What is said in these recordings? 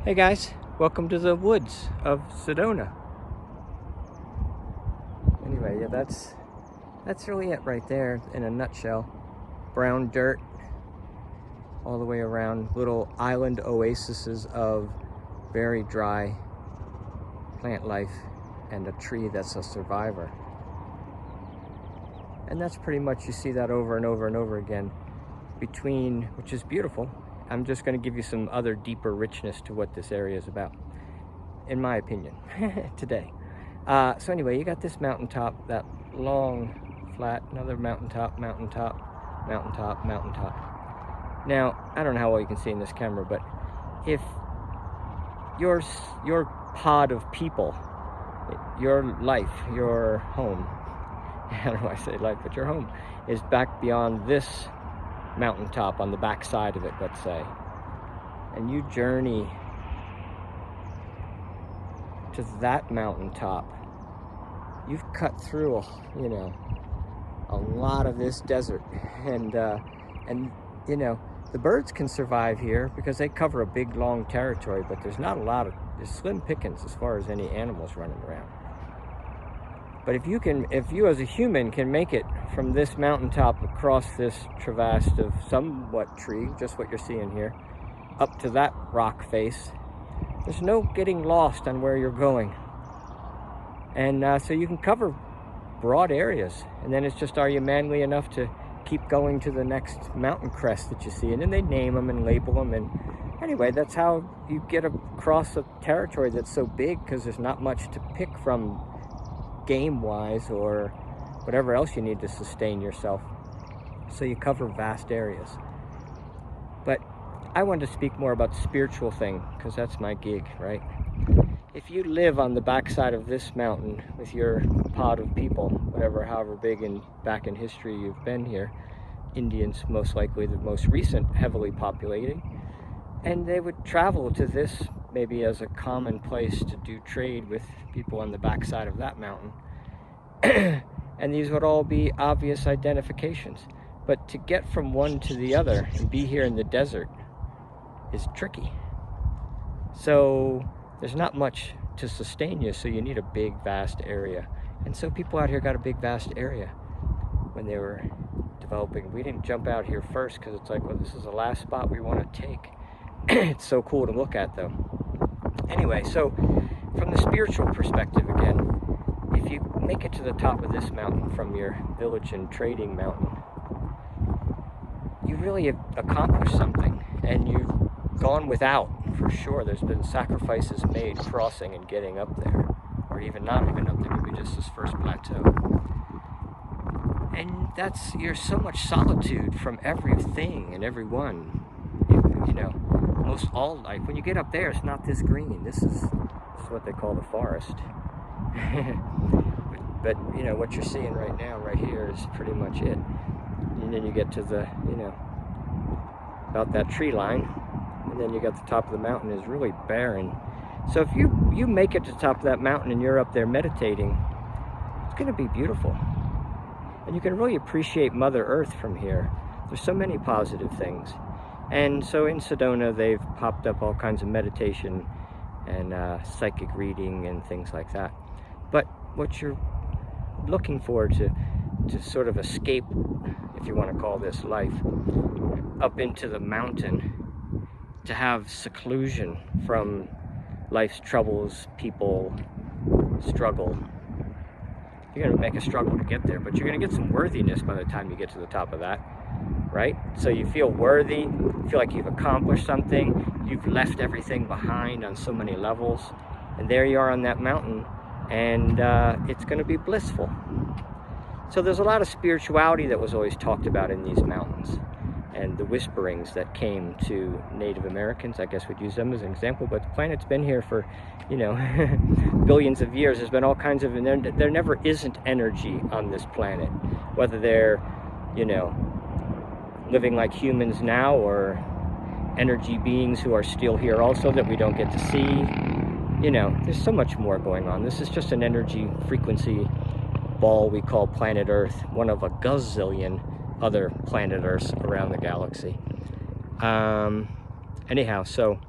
Hey guys, welcome to the woods of Sedona. Anyway, yeah, that's really it right there in a nutshell. Brown dirt all the way around, little island oases of very dry plant life and a tree that's a survivor. And that's pretty much, you see that over and over and over again between, which is beautiful. I'm just going to give you some other deeper richness to what this area is about, in my opinion, today. So anyway, you got this mountaintop, that long, flat, another mountaintop, mountaintop, mountaintop, mountaintop. Now, I don't know how well you can see in this camera, but if your pod of people, your life, your home, I don't know why I say life, but your home is back beyond this mountaintop on the back side of it, let's say, and you journey to that mountaintop, you've cut through a lot of this desert, and the birds can survive here because they cover a big long territory, but there's slim pickings as far as any animals running around. But if you as a human can make it from this mountaintop across this crevasse of somewhat tree, just what you're seeing here, up to that rock face, there's no getting lost on where you're going. And so you can cover broad areas. And then it's just, are you manly enough to keep going to the next mountain crest that you see? And then they name them and label them. And anyway, that's how you get across a territory that's so big, because there's not much to pick from game-wise or whatever else you need to sustain yourself. So you cover vast areas. But I wanted to speak more about the spiritual thing, because that's my gig, right? If you live on the backside of this mountain with your pod of people, however big back in history you've been here, Indians most likely the most recent heavily populating, and they would travel to this maybe as a common place to do trade with people on the backside of that mountain. And these would all be obvious identifications. But to get from one to the other and be here in the desert is tricky. So there's not much to sustain you, so you need a big, vast area. And so people out here got a big, vast area when they were developing. We didn't jump out here first because it's like, well, this is the last spot we want to take. It's so cool to look at, though. Anyway, so from the spiritual perspective again, if you make it to the top of this mountain from your village and trading mountain, you really have accomplished something, and you've gone without, for sure. There's been sacrifices made crossing and getting up there, or even not even up there, maybe just this first plateau. And you're so much solitude from everything and everyone. Most all life. When you get up there, it's not this green. This is what they call the forest. but what you're seeing right now, right here, is pretty much it. And then you get to the, about that tree line, and then you got the top of the mountain is really barren. So if you make it to the top of that mountain and you're up there meditating, it's going to be beautiful. And you can really appreciate Mother Earth from here. There's so many positive things. And so in Sedona, they've popped up all kinds of meditation and psychic reading and things like that. But what you're looking for to sort of escape, if you want to call this life, up into the mountain, to have seclusion from life's troubles, people, struggle. You're going to make a struggle to get there, but you're going to get some worthiness by the time you get to the top of that. Right? So you feel worthy, you feel like you've accomplished something, you've left everything behind on so many levels, and there you are on that mountain, and it's going to be blissful. So there's a lot of spirituality that was always talked about in these mountains, and the whisperings that came to Native Americans, I guess we'd use them as an example, but the planet's been here for, billions of years. There's been all kinds of, and there never isn't energy on this planet, whether they're, living like humans now, or energy beings who are still here also that we don't get to see. There's so much more going on. This is just an energy frequency ball we call planet Earth, one of a gazillion other planet Earths around the galaxy. Anyhow, so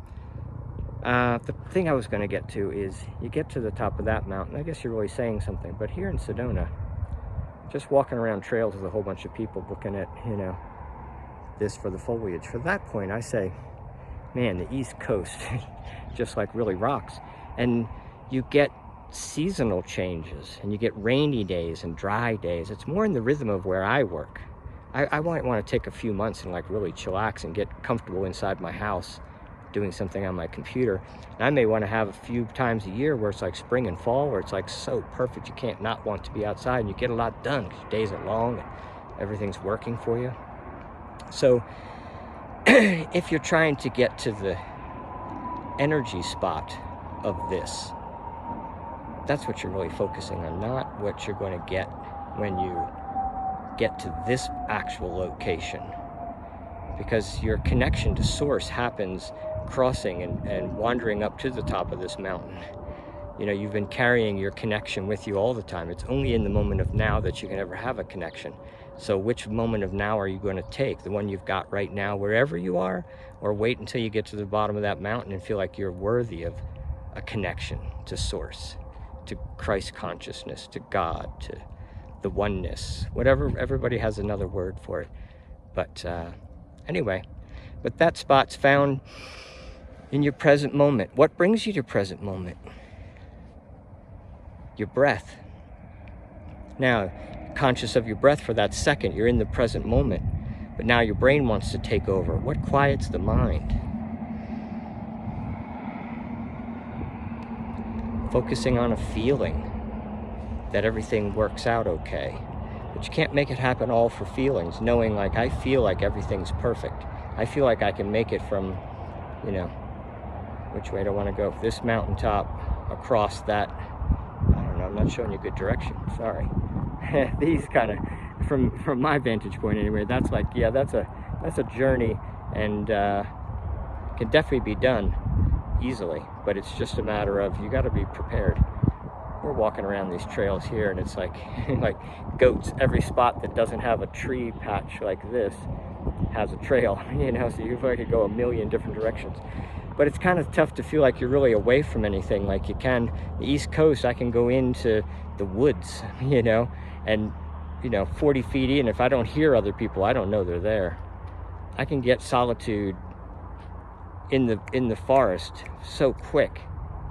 The thing I was going to get to is you get to the top of that mountain. I guess you're really saying something. But here in Sedona, just walking around trails with a whole bunch of people looking at, this for the foliage. For that point, I say, man, the East Coast just like really rocks. And you get seasonal changes, and you get rainy days and dry days. It's more in the rhythm of where I work. I might want to take a few months and like really chillax and get comfortable inside my house doing something on my computer. And I may want to have a few times a year where it's like spring and fall, where it's like so perfect you can't not want to be outside, and you get a lot done because your days are long and everything's working for you. So if you're trying to get to the energy spot of this, that's what you're really focusing on, not what you're going to get when you get to this actual location. Because your connection to source happens crossing and wandering up to the top of this mountain. You've been carrying your connection with you all the time. It's only in the moment of now that you can ever have a connection. So which moment of now are you going to take? The one you've got right now, wherever you are, or wait until you get to the bottom of that mountain and feel like you're worthy of a connection to source, to Christ consciousness, to God, to the oneness, whatever. Everybody has another word for it. But anyway, but that spot's found in your present moment. What brings you to present moment? Your breath. Now, conscious of your breath for that second, you're in the present moment, but now your brain wants to take over. What quiets the mind? Focusing on a feeling that everything works out okay. But you can't make it happen all for feelings, knowing like, I feel like everything's perfect. I feel like I can make it from, which way do I want to go? This mountaintop across that, I don't know, I'm not showing you good direction, sorry. These kind of, from my vantage point anyway, that's like, yeah, that's a journey, and can definitely be done easily, but it's just a matter of, you got to be prepared. We're walking around these trails here, and it's like like goats. Every spot that doesn't have a tree patch like this has a trail, so you could go a million different directions. But it's kind of tough to feel like you're really away from anything. Like you can, the East Coast, I can go into the woods, and 40 feet in, if I don't hear other people, I don't know they're there. I can get solitude in the forest so quick.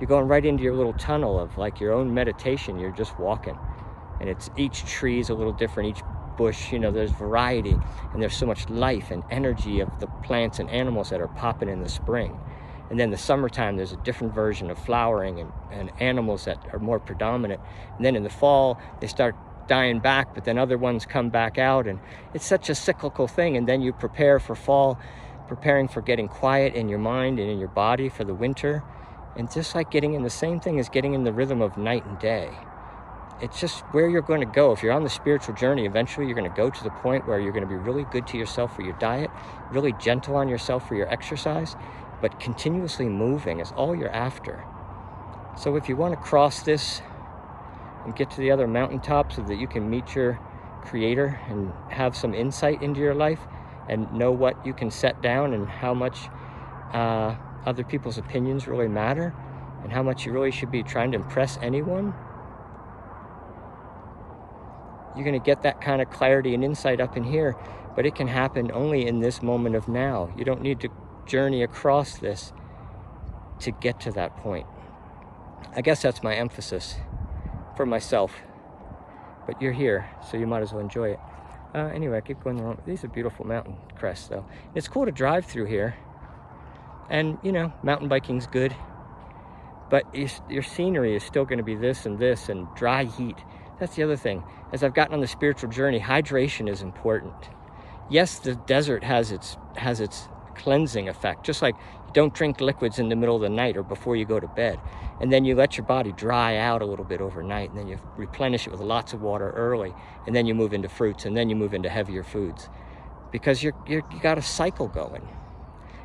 You're going right into your little tunnel of like your own meditation. You're just walking, and it's each tree is a little different, each bush, there's variety, and there's so much life and energy of the plants and animals that are popping in the spring. And then the summertime, there's a different version of flowering and animals that are more predominant. And then in the fall, they start dying back, but then other ones come back out, and it's such a cyclical thing. And then you prepare for fall, preparing for getting quiet in your mind and in your body for the winter. And just like getting in, the same thing as getting in the rhythm of night and day. It's just where you're going to go. If you're on the spiritual journey, eventually you're going to go to the point where you're going to be really good to yourself for your diet, really gentle on yourself for your exercise, but continuously moving is all you're after. So if you want to cross this and get to the other mountaintop so that you can meet your creator and have some insight into your life and know what you can set down and how much other people's opinions really matter and how much you really should be trying to impress anyone, you're going to get that kind of clarity and insight up in here. But it can happen only in this moment of now. You don't need to journey across this to get to that point. I guess that's my emphasis for myself. But you're here, so you might as well enjoy it. Anyway, I keep going along. These are beautiful mountain crests, though. It's cool to drive through here. And, mountain biking's good. But your scenery is still going to be this and this and dry heat. That's the other thing. As I've gotten on the spiritual journey, hydration is important. Yes, the desert has its cleansing effect. Just like you don't drink liquids in the middle of the night or before you go to bed. And then you let your body dry out a little bit overnight, and then you replenish it with lots of water early, and then you move into fruits, and then you move into heavier foods. Because you got a cycle going.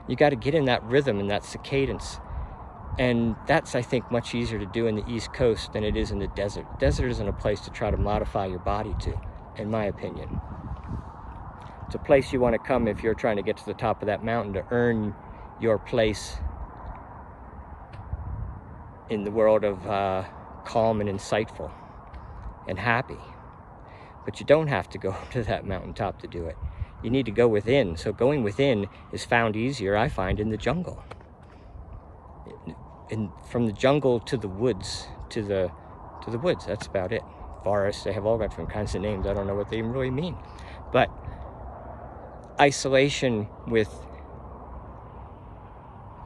You got to get in that rhythm and that cadence. And that's, I think, much easier to do in the East Coast than it is in the desert. The desert isn't a place to try to modify your body to, in my opinion. It's a place you want to come if you're trying to get to the top of that mountain to earn your place in the world of calm and insightful and happy. But you don't have to go to that mountaintop to do it. You need to go within. So going within is found easier, I find, in the jungle. From the jungle to the woods, to the woods, that's about it. Forests, they have all got different kinds of names. I don't know what they even really mean. But isolation with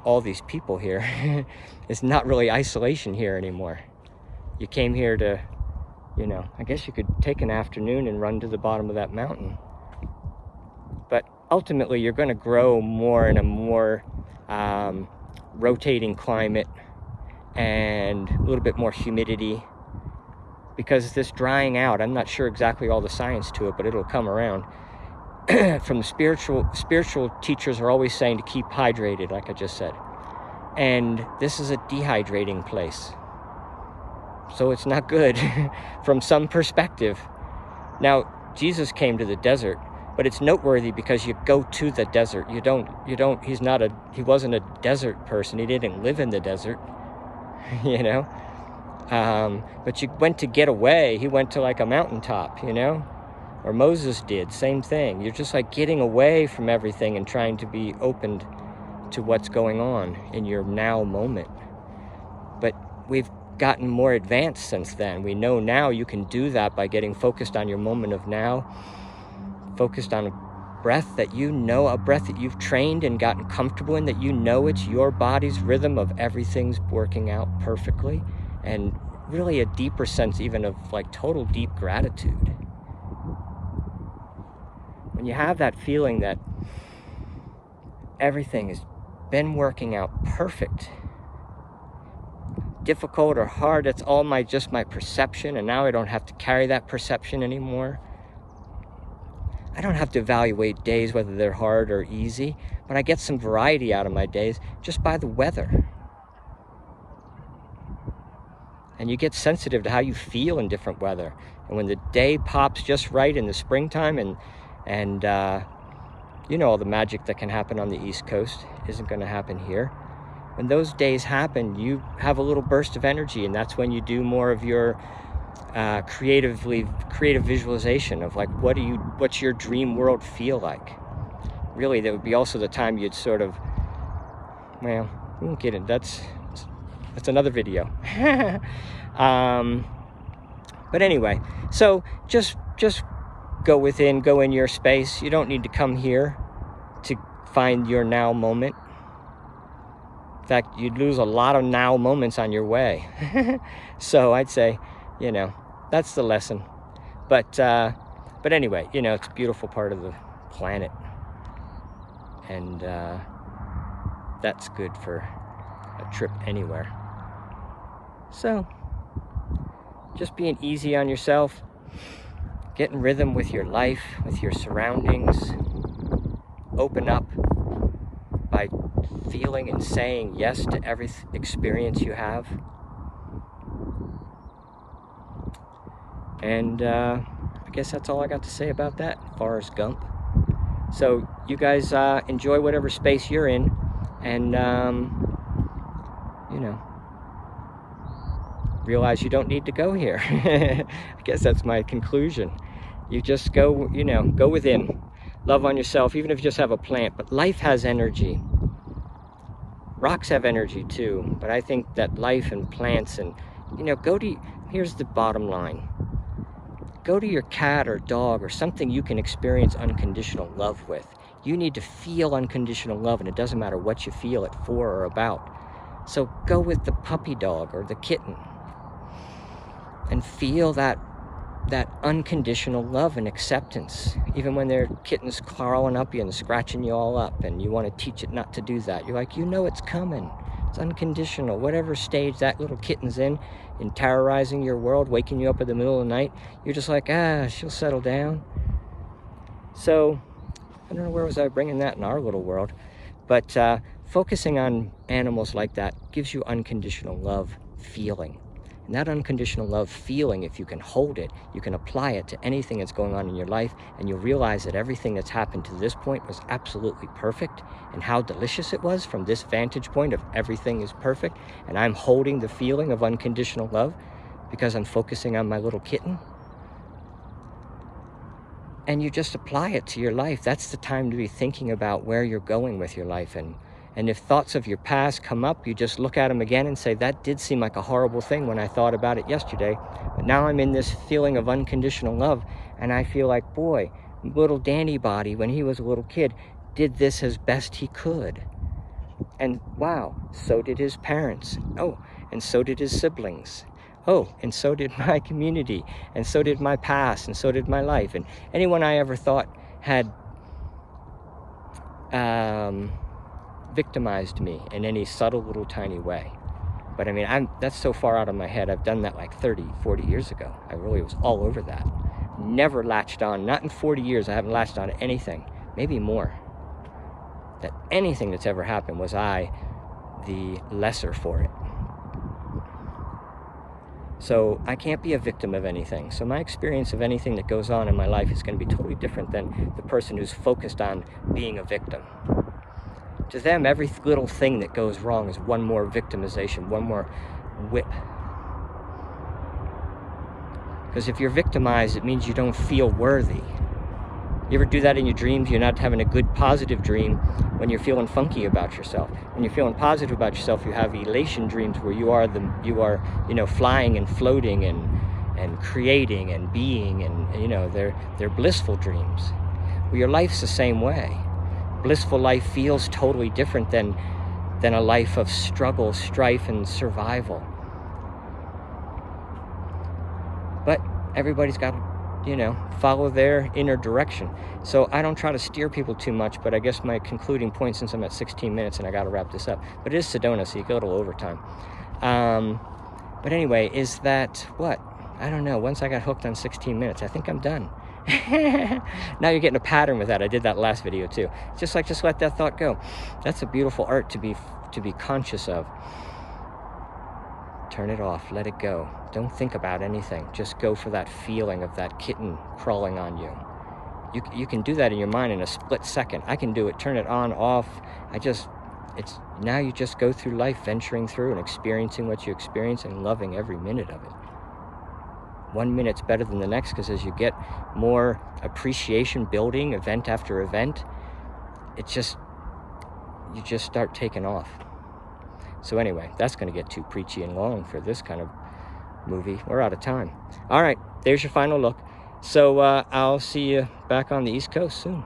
all these people here is not really isolation here anymore. You came here to, you know, I guess you could take an afternoon and run to the bottom of that mountain. But ultimately, you're going to grow more in a more rotating climate and a little bit more humidity, because this drying out, I'm not sure exactly all the science to it, but it'll come around. From the spiritual teachers are always saying to keep hydrated, like I just said. And this is a dehydrating place. So it's not good from some perspective. Now, Jesus came to the desert, but it's noteworthy because you go to the desert. He wasn't a desert person. He didn't live in the desert, you know. But you went to get away. He went to like a mountaintop, you know, or Moses did, same thing. You're just like getting away from everything and trying to be opened to what's going on in your now moment. But we've gotten more advanced since then. We know now you can do that by getting focused on your moment of now, focused on a breath that you know, a breath that you've trained and gotten comfortable in, that you know it's your body's rhythm of everything's working out perfectly, and really a deeper sense even of like total deep gratitude. When you have that feeling that everything has been working out perfect, difficult or hard, it's all just my perception, and now I don't have to carry that perception anymore. I don't have to evaluate days whether they're hard or easy, but I get some variety out of my days just by the weather. And you get sensitive to how you feel in different weather. And when the day pops just right in the springtime, and you know, all the magic that can happen on the East Coast isn't going to happen here. When those days happen, you have a little burst of energy, and that's when you do more of your creative visualization of like, what's your dream world feel like? Really, that would be also the time you'd sort of, well, we won't get in. That's another video. But anyway, so just go within, go in your space. You don't need to come here to find your now moment. In fact, you'd lose a lot of now moments on your way. So I'd say, you know, that's the lesson. But anyway, you know, it's a beautiful part of the planet, and that's good for a trip anywhere. So just being easy on yourself, get in rhythm with your life, with your surroundings. Open up by feeling and saying yes to every experience you have. And I guess that's all I got to say about that, Forrest Gump. So you guys enjoy whatever space you're in, and you know, realize you don't need to go here. I guess that's my conclusion. You just go, you know, go within. Love on yourself, even if you just have a plant. But life has energy. Rocks have energy too. But I think that life and plants and, you know, here's the bottom line. Go to your cat or dog or something you can experience unconditional love with. You need to feel unconditional love, and it doesn't matter what you feel it for or about. So go with the puppy dog or the kitten and feel that unconditional love and acceptance, even when their kitten's crawling up you and scratching you all up, and you want to teach it not to do that. You're like, you know it's coming. It's unconditional. Whatever stage that little kitten's in terrorizing your world, waking you up in the middle of the night, you're just like, she'll settle down. So, I don't know where was I bringing that in our little world, but focusing on animals like that gives you unconditional love feeling. And that unconditional love feeling, if you can hold it, you can apply it to anything that's going on in your life, and you'll realize that everything that's happened to this point was absolutely perfect, and how delicious it was from this vantage point of everything is perfect, and I'm holding the feeling of unconditional love because I'm focusing on my little kitten. And you just apply it to your life. That's the time to be thinking about where you're going with your life. And if thoughts of your past come up, you just look at them again and say, that did seem like a horrible thing when I thought about it yesterday. But now I'm in this feeling of unconditional love. And I feel like, boy, little Danny Body, when he was a little kid, did this as best he could. And wow, so did his parents. Oh, and so did his siblings. Oh, and so did my community, and so did my past, and so did my life. And anyone I ever thought had victimized me in any subtle little tiny way. But I mean, that's so far out of my head. I've done that like 30, 40 years ago. I really was all over that. Never latched on, not in 40 years, I haven't latched on to anything, maybe more. That anything that's ever happened was I the lesser for it. So I can't be a victim of anything. So my experience of anything that goes on in my life is going to be totally different than the person who's focused on being a victim. To them, every little thing that goes wrong is one more victimization, one more whip. Because if you're victimized, it means you don't feel worthy. You ever do that in your dreams? You're not having a good, positive dream when you're feeling funky about yourself. When you're feeling positive about yourself, you have elation dreams where you are, flying and floating and creating and being, and they're blissful dreams. Well, your life's the same way. Blissful life feels totally different than a life of struggle, strife, and survival. But everybody's got to follow their inner direction. So I don't try to steer people too much, but I guess my concluding point, since I'm at 16 minutes and I got to wrap this up, but it is Sedona, so you get a little overtime. But anyway, is that what? I don't know. Once I got hooked on 16 minutes, I think I'm done. Now you're getting a pattern with that. I did that last video too. Just let that thought go. That's a beautiful art to be conscious of. Turn it off, let it go. Don't think about anything. Just go for that feeling of that kitten crawling on you. You can do that in your mind in a split second. I can do it, turn it on, off. Now you just go through life, venturing through and experiencing what you experience and loving every minute of it. 1 minute's better than the next, because as you get more appreciation building, event after event, you just start taking off. So anyway, that's going to get too preachy and long for this kind of movie. We're out of time. All right, there's your final look. So I'll see you back on the East Coast soon.